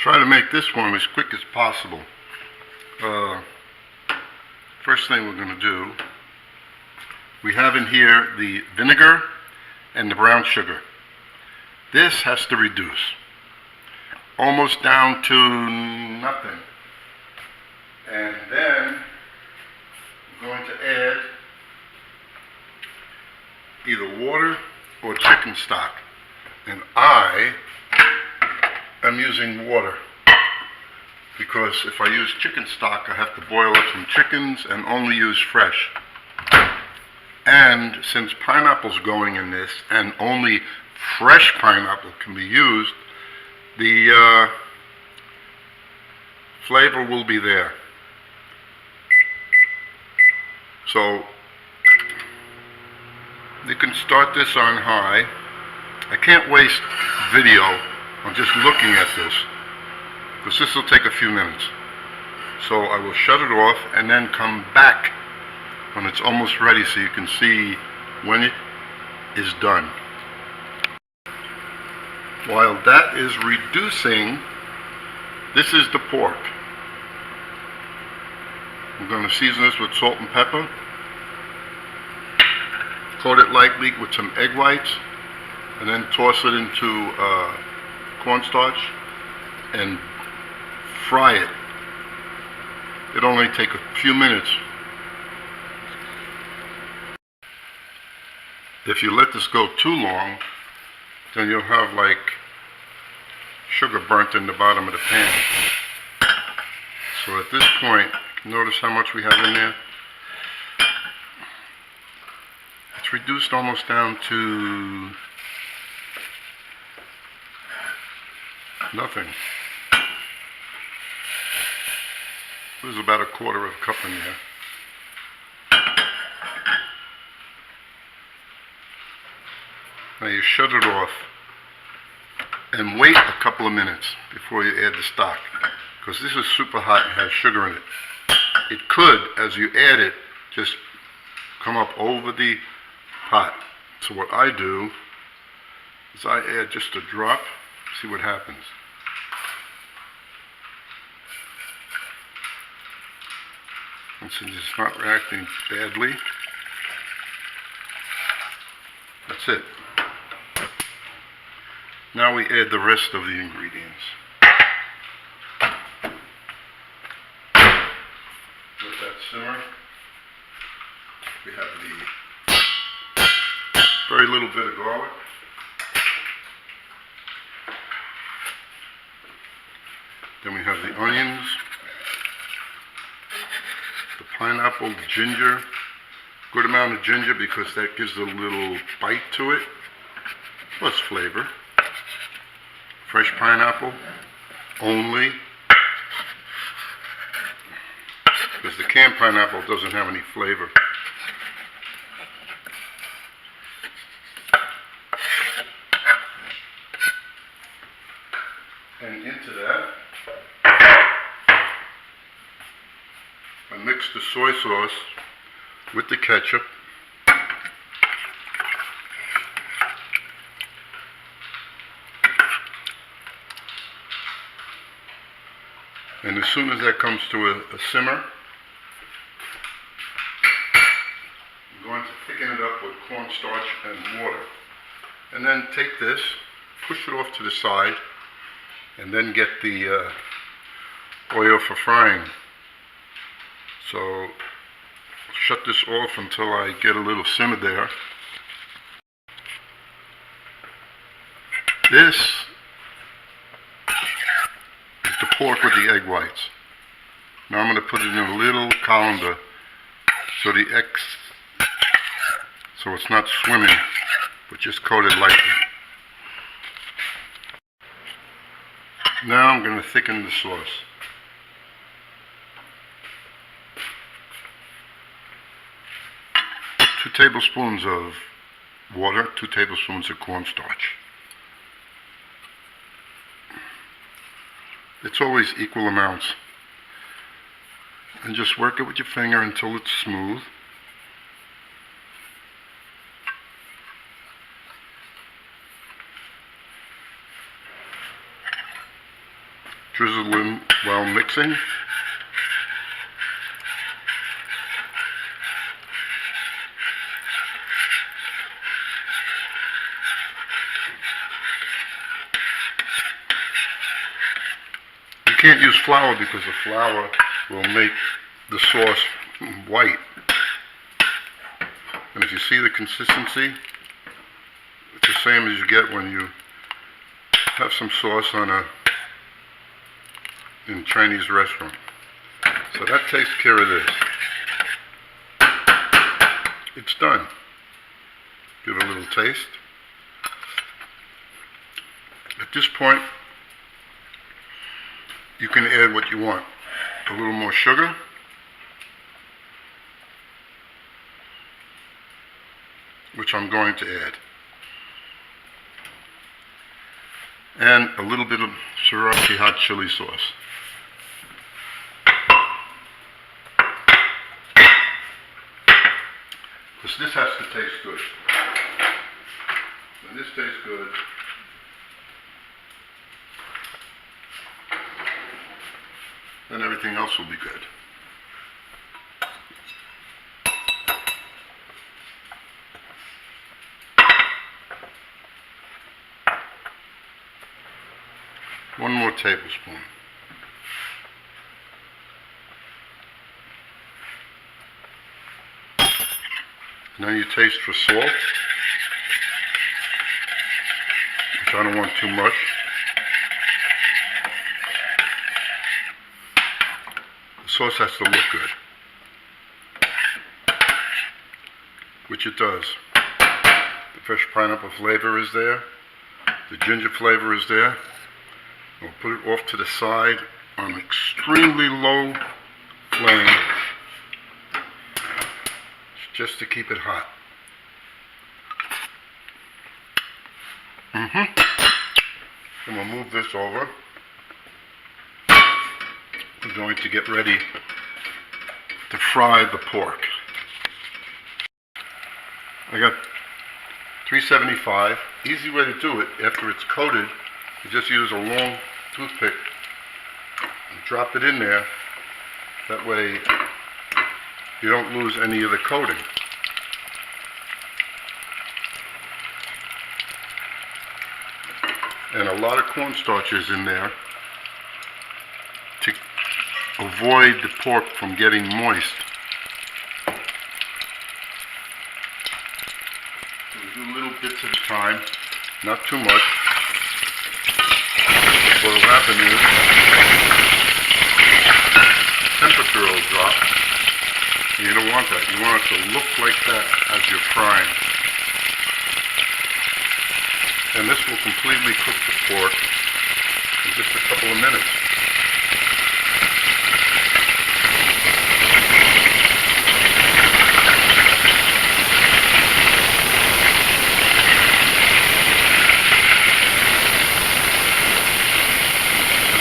Try to make this one as quick as possible. First thing we're going to do, we have in here the vinegar and the brown sugar. This has to reduce almost down to nothing. And then I'm going to add either water or chicken stock. And I am using water because if I use chicken stock, I have to boil up some chickens and only use fresh. And since pineapple's going in this, and only fresh pineapple can be used, the flavor will be there. So you can start this on high. I can't waste video on just looking at this, because this will take a few minutes. So I will shut it off and then come back when it's almost ready so you can see when it is done. While that is reducing, this is the pork. I'm going to season this with salt and pepper. Coat it lightly with some egg whites, and then toss it into cornstarch and fry it. It'll only take a few minutes. If you let this go too long, then you'll have like sugar burnt in the bottom of the pan. So at this point, notice how much we have in there. It's reduced almost down to nothing. There's about a quarter of a cup in there. Now you shut it off and wait a couple of minutes before you add the stock, because this is super hot and has sugar in it. It could, as you add it, just come up over the pot. So what I do is I add just a drop, see what happens. And since it's not reacting badly, that's it. Now we add the rest of the ingredients. Let that simmer. We have the very little bit of garlic. Then we have the onions, the pineapple, the ginger. Good amount of ginger because that gives a little bite to it, plus flavor. Fresh pineapple only, because the canned pineapple doesn't have any flavor. And into that, I mix the soy sauce with the ketchup. And as soon as that comes to a simmer, I'm going to thicken it up with cornstarch and water. And then take this, push it off to the side, and then get the oil for frying. So shut this off until I get a little simmer there. This is the pork with the egg whites. Now I'm going to put it in a little colander so so it's not swimming, but just coated lightly. Now I'm going to thicken the sauce. Two tablespoons of water, 2 tablespoons of cornstarch. It's always equal amounts. And just work it with your finger until it's smooth. Drizzle in while mixing. You can't use flour because the flour will make the sauce white. And if you see the consistency, it's the same as you get when you have some sauce in a Chinese restaurant. So that takes care of this. It's done. Give it a little taste. At this point, you can add what you want. A little more sugar. Which I'm going to add. And a little bit of sriracha hot chili sauce. Because this has to taste good. When this tastes good, then everything else will be good. One more tablespoon. Now you taste for salt, which I don't want too much. The sauce has to look good, which it does. The fresh pineapple flavor is there. The ginger flavor is there. We'll put it off to the side on extremely low flame, just to keep it hot. And we'll move this over. We're going to get ready to fry the pork. I got 375. Easy way to do it, after it's coated, you just use a long toothpick and drop it in there. That way you don't lose any of the coating. And a lot of cornstarch is in there to avoid the pork from getting moist. We do little bits at a time, not too much. What will happen is temperature will drop. And you don't want that. You want it to look like that as you're frying. And this will completely cook the pork in just a couple of minutes.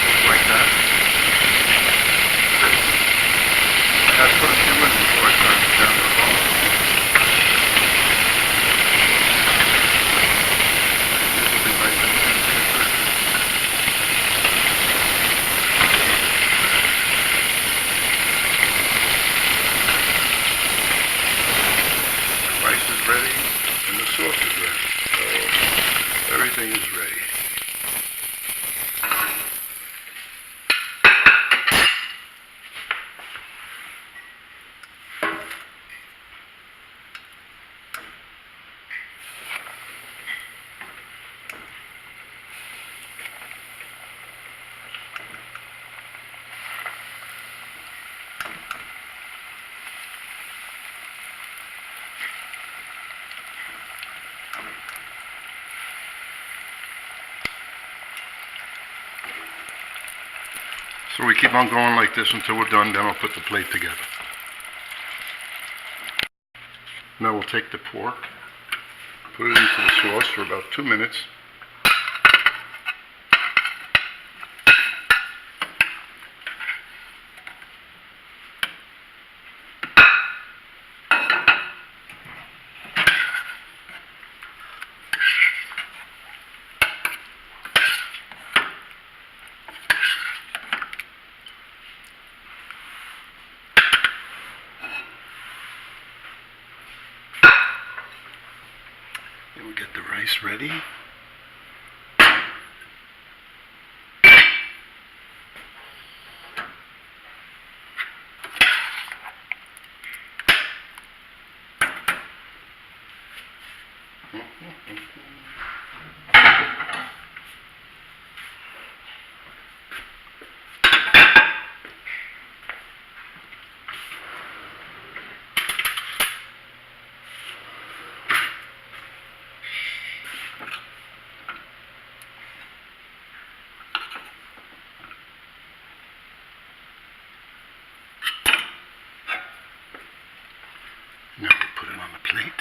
Just like that. I had to put a few in before I started to down the bone. Ready and the sauce is ready. So everything is ready. So we keep on going like this until we're done, then I'll put the plate together. Now we'll take the pork, put it into the sauce for about 2 minutes. rice ready. Now we'll put it on the plate.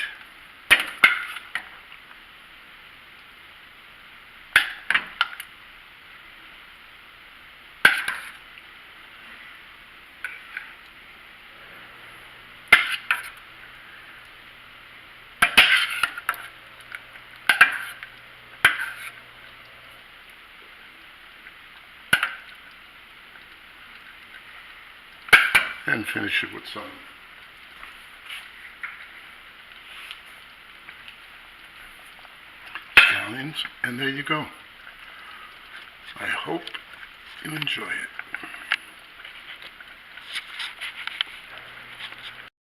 And finish it with some scallions, and there you go. I hope you enjoy it.